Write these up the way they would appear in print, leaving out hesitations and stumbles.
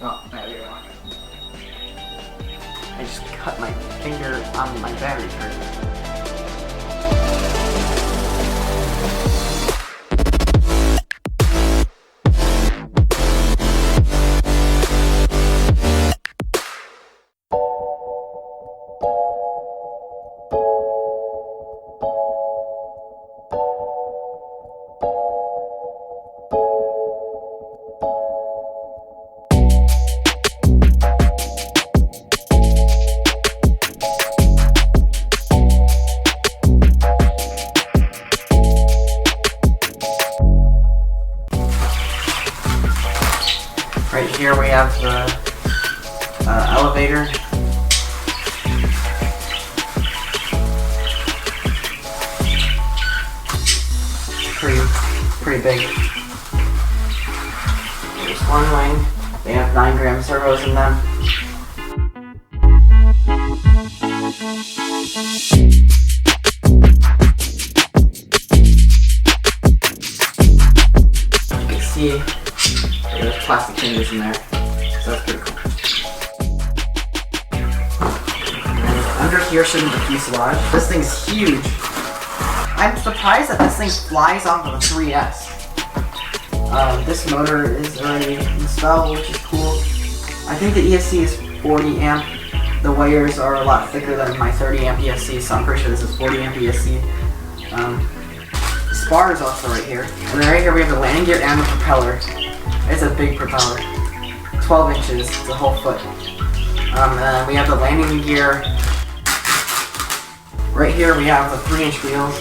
Oh, there we go. I just cut my finger on my battery curtain. Right here we have the elevator. Pretty big. There's one wing. They have 9-gram servos in them. You can see there's plastic hinges in there, so that's pretty cool. And under here should be the fuselage. This thing's huge. I'm surprised that this thing flies off of a 3S. This motor is already installed, which is cool. I think the ESC is 40 amp. The wires are a lot thicker than my 30 amp ESC, so I'm pretty sure this is 40 amp ESC. Spar is also right here. And then right here we have the landing gear and the propeller. It's a big propeller. 12 inches, it's a whole foot. And then we have the landing gear. Right here we have the 3-inch wheels.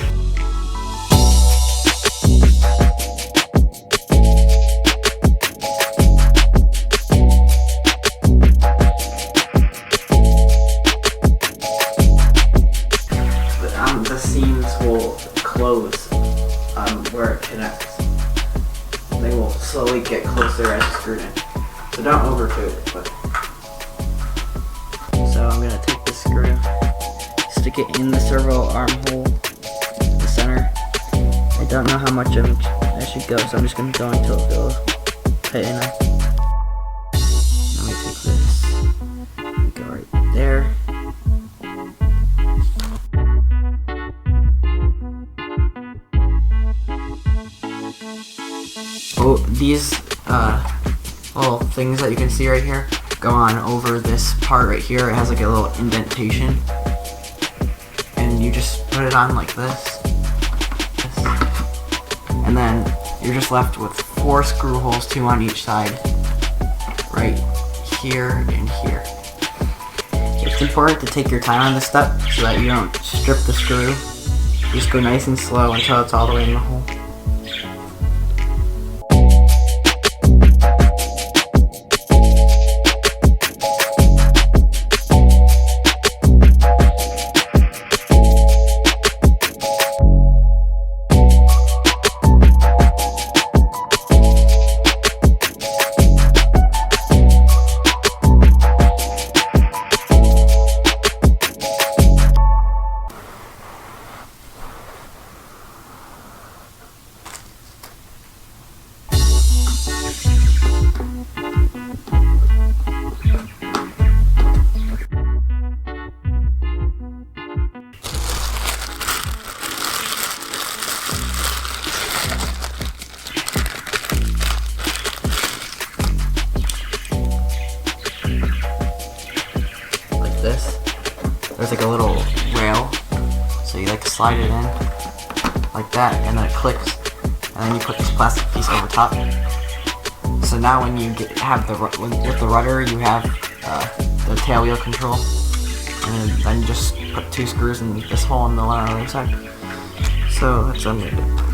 The seams will close where it connects. They will slowly get closer as you screw it in. So don't overdo it. So I'm gonna take this screw, stick it in the servo arm hole, in the center. I don't know how much I should go, so I'm just gonna go until it goes fit enough. Let me take this and go right there. Oh, these little things that you can see right here go on over this part right here. It has like a little indentation, and you just put it on like this, and then you're just left with 4 screw holes, 2 on each side, right here and here. It's important to take your time on this step so that you don't strip the screw. Just go nice and slow until it's all the way in the hole. There's like a little rail, so you like slide it in like that, and then it clicks, and then you put this plastic piece over top. So now when you with the rudder, you have the tail wheel control, and then you just put 2 screws in this hole and the one on the other side. So that's what I'm gonna do.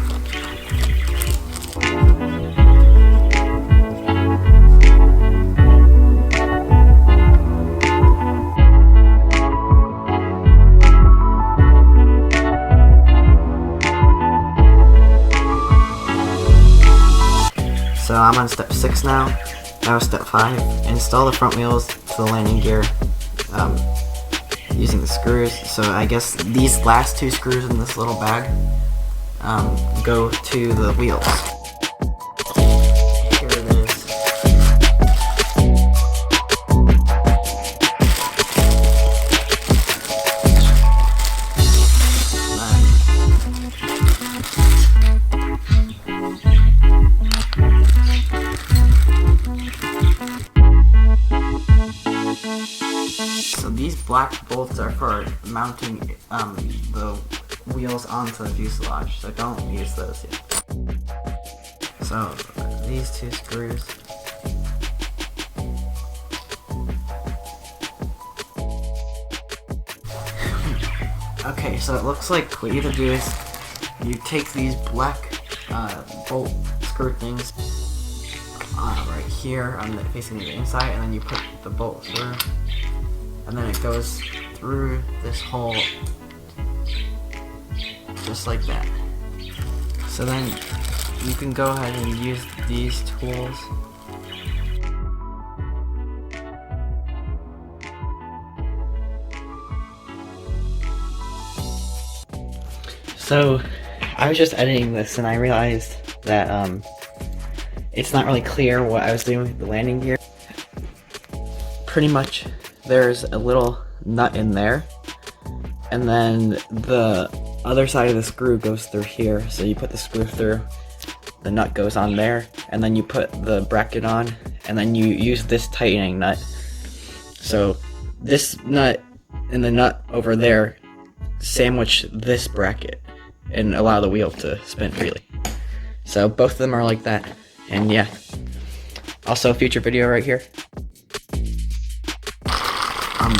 So I'm on step 6 now. That was step 5. Install the front wheels to the landing gear using the screws. So I guess these last 2 screws in this little bag go to the wheels. Here it is. black bolts are for mounting the wheels onto the fuselage, so don't use those yet. So these two screws. Okay, so it looks like what you either do is you take these black bolt screw things right here on the facing the inside, and then you put the bolt through, and then it goes through this hole just like that. So then you can go ahead and use these tools. So I was just editing this and I realized that it's not really clear what I was doing with the landing gear. Pretty much there's a little nut in there, and then the other side of the screw goes through here. So you put the screw through, the nut goes on there, and then you put the bracket on, and then you use this tightening nut. So this nut and the nut over there sandwich this bracket and allow the wheel to spin freely. So both of them are like that, and yeah. Also, a future video right here.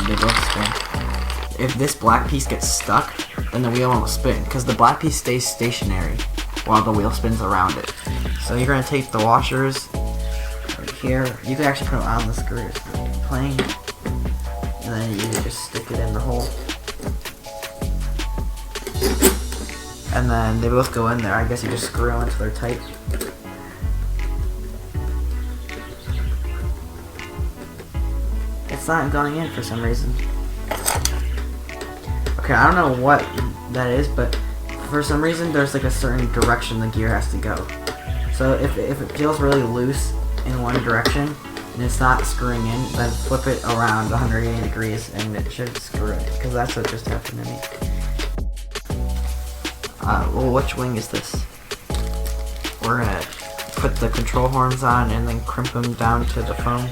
They both spin. If this black piece gets stuck, then the wheel won't spin, because the black piece stays stationary while the wheel spins around it. So you're going to take the washers right here. You can actually put them on the screws, plain, and then you just stick it in the hole. And then they both go in there. I guess you just screw them until they're tight. It's not going in for some reason. Okay, I don't know what that is, but for some reason there's like a certain direction the gear has to go. So if it feels really loose in one direction and it's not screwing in, then flip it around 180 degrees and it should screw it, because that's what just happened to me. Well, which wing is this? We're gonna put the control horns on and then crimp them down to the foam.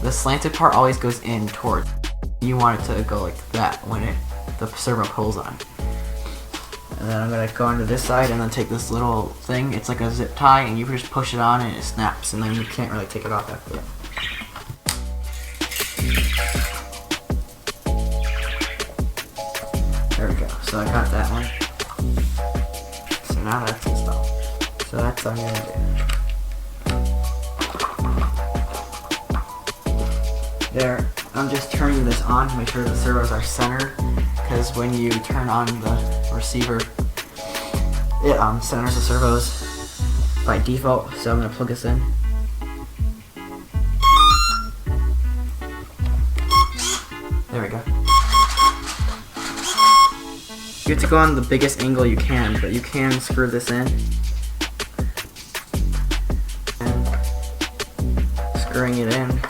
The slanted part always goes in toward. You want it to go like that when the servo pulls on. And then I'm gonna go onto this side and then take this little thing. It's like a zip tie, and you just push it on and it snaps, and then you can't really take it off after that. There we go. So I got that one. So now that's installed. So that's what I'm gonna do. There, I'm just turning this on to make sure the servos are centered, because when you turn on the receiver, it centers the servos by default. So I'm going to plug this in. There we go. You have to go on the biggest angle you can, but you can screw this in. And screwing it in.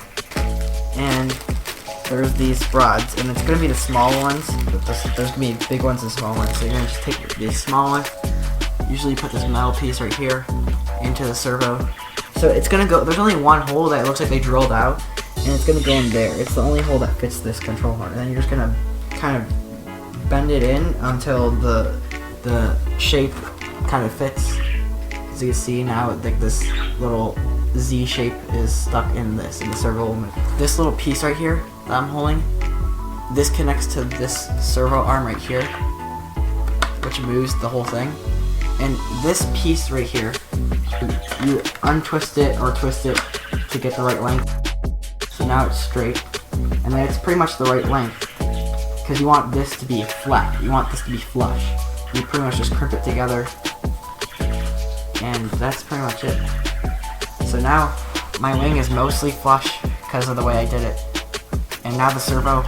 And there's these rods, and it's going to be the small ones, but there's going to be big ones and small ones. So you're going to just take these small ones, usually put this metal piece right here into the servo. So it's going to go, there's only one hole that looks like they drilled out, and it's going to go in there. It's the only hole that fits this control horn, and then you're just going to kind of bend it in until the shape kind of fits. As you can see now, like this little Z shape is stuck in the servo. This little piece right here that I'm holding, this connects to this servo arm right here, which moves the whole thing. And this piece right here, you untwist it or twist it to get the right length. So now it's straight, and then it's pretty much the right length, because you want this to be flat. You want this to be flush. You pretty much just crimp it together, and that's pretty much it. So now my wing is mostly flush because of the way I did it, and now the servo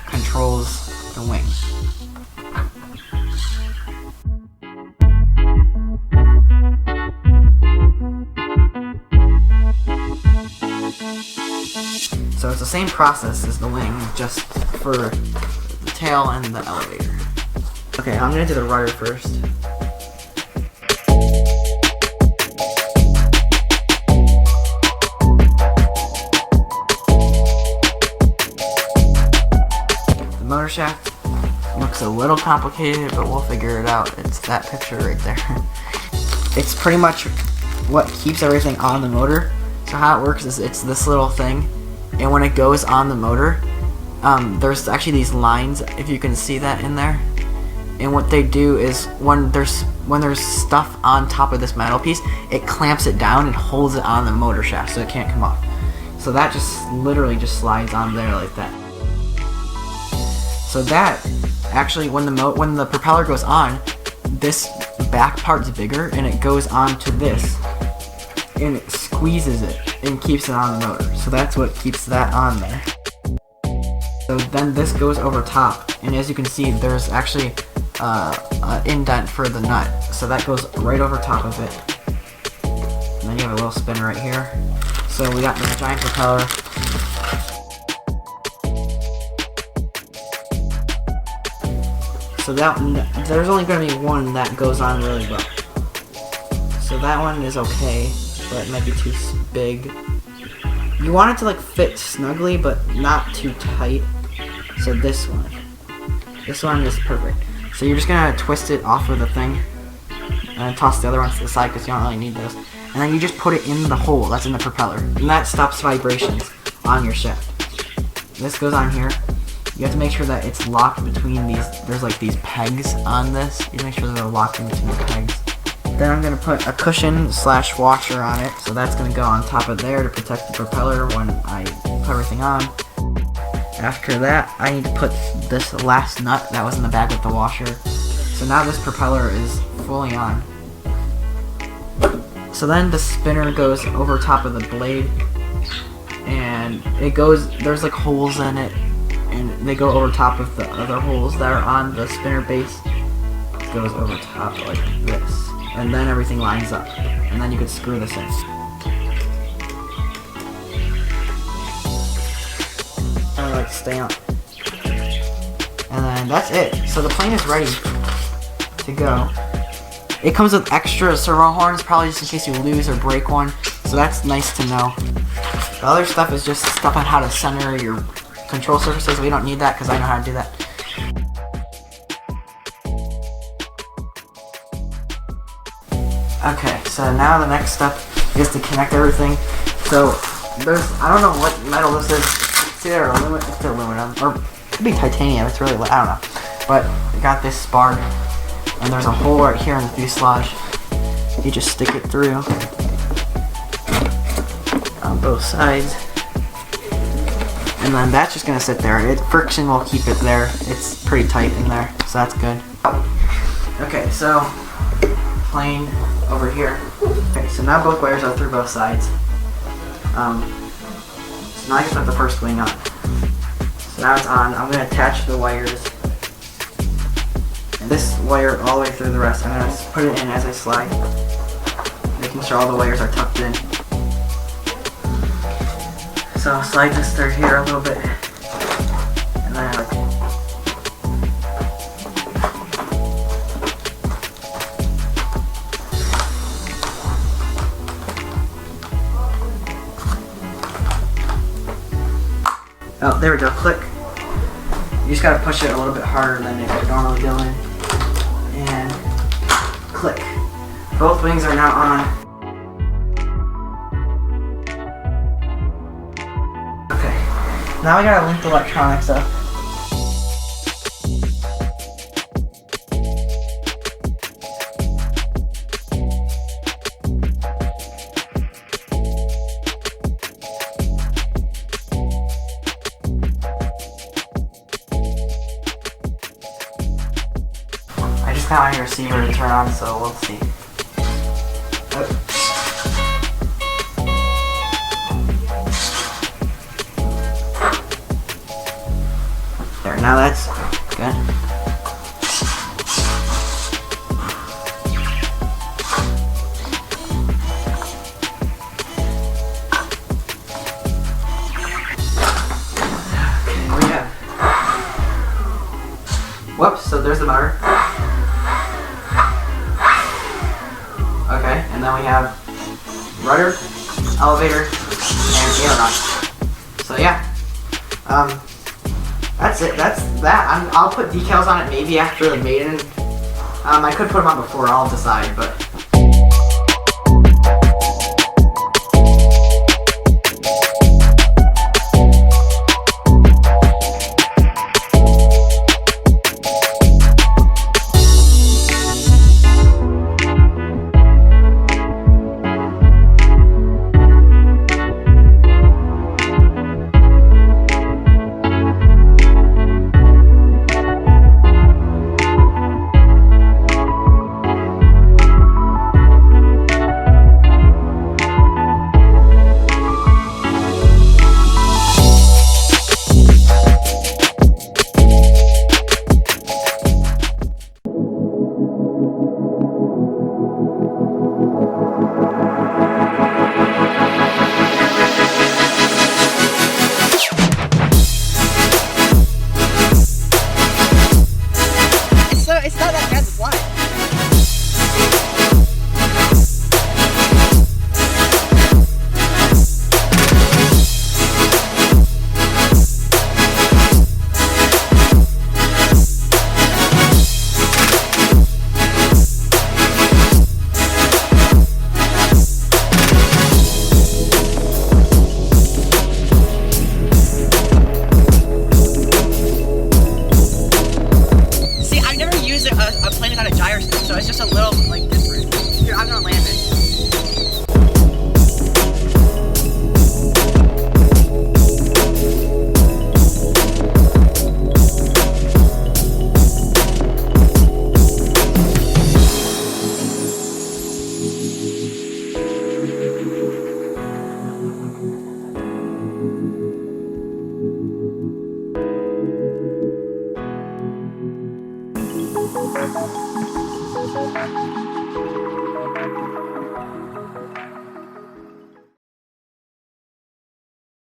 controls the wing. So it's the same process as the wing, just for the tail and the elevator. Okay, I'm gonna do the rudder first. little complicated, but we'll figure it out. It's that picture right there. It's pretty much what keeps everything on the motor. So how it works is it's this little thing, and when it goes on the motor, there's actually these lines, if you can see that in there. And what they do is when there's stuff on top of this metal piece, it clamps it down and holds it on the motor shaft so it can't come off. So that just literally just slides on there like that. So that actually, when the propeller goes on, this back part's bigger and it goes onto this and it squeezes it and keeps it on the motor. So that's what keeps that on there. So then this goes over top, and as you can see, there's actually an indent for the nut. So that goes right over top of it. And then you have a little spinner right here. So we got this giant propeller. So there's only going to be one that goes on really well. So that one is okay, but it might be too big. You want it to like fit snugly, but not too tight. So this one is perfect. So you're just gonna twist it off of the thing, and then toss the other ones to the side because you don't really need those. And then you just put it in the hole that's in the propeller, and that stops vibrations on your shaft. This goes on here. You have to make sure that it's locked between these. There's like these pegs on this. You make sure they're locked in between the pegs. Then I'm gonna put a cushion / washer on it, so that's gonna go on top of there to protect the propeller when I put everything on. After that, I need to put this last nut that was in the bag with the washer. So now this propeller is fully on. So then the spinner goes over top of the blade, and there's like holes in it, and they go over top of the other holes that are on the spinner base. It goes over top like this, and then everything lines up, and then you could screw this in. Like stay on, and then that's it. So the plane is ready to go. It comes with extra servo horns, probably just in case you lose or break one, so that's nice to know. The other stuff is just stuff on how to center your control surfaces. We don't need that because I know how to do that. Okay, so now the next step is to connect everything. So I don't know what metal this is. It's either aluminum, or it could be titanium. It's really, I don't know. But I got this spar, and there's a hole right here in the fuselage. You just stick it through on both sides, and then that's just gonna sit there. Friction will keep it there. It's pretty tight in there, so that's good. Okay, so plane over here. Okay, so now both wires are through both sides. So now I can put the first wing on. So now it's on. I'm going to attach the wires, and this wire all the way through the rest. I'm going to put it in as I slide, making sure all the wires are tucked in. So I'll slide this through here a little bit, and then oh, there we go, click. You just gotta push it a little bit harder than it would normally go in. And click. Both wings are now on. Okay, now we gotta link the electronics up. I just got my receiver to turn on, so we'll see. There, now that's good. Okay, we have. Whoops, so there's the motor. Okay, and then we have rudder, elevator, and aileron. So yeah, That's it. That's that. I'll put decals on it maybe after the Maiden. I could put them on before. I'll decide, but. It's not that bad to fly. A plane without a gyroscope, so it's just a little like different. Here, I'm gonna land it.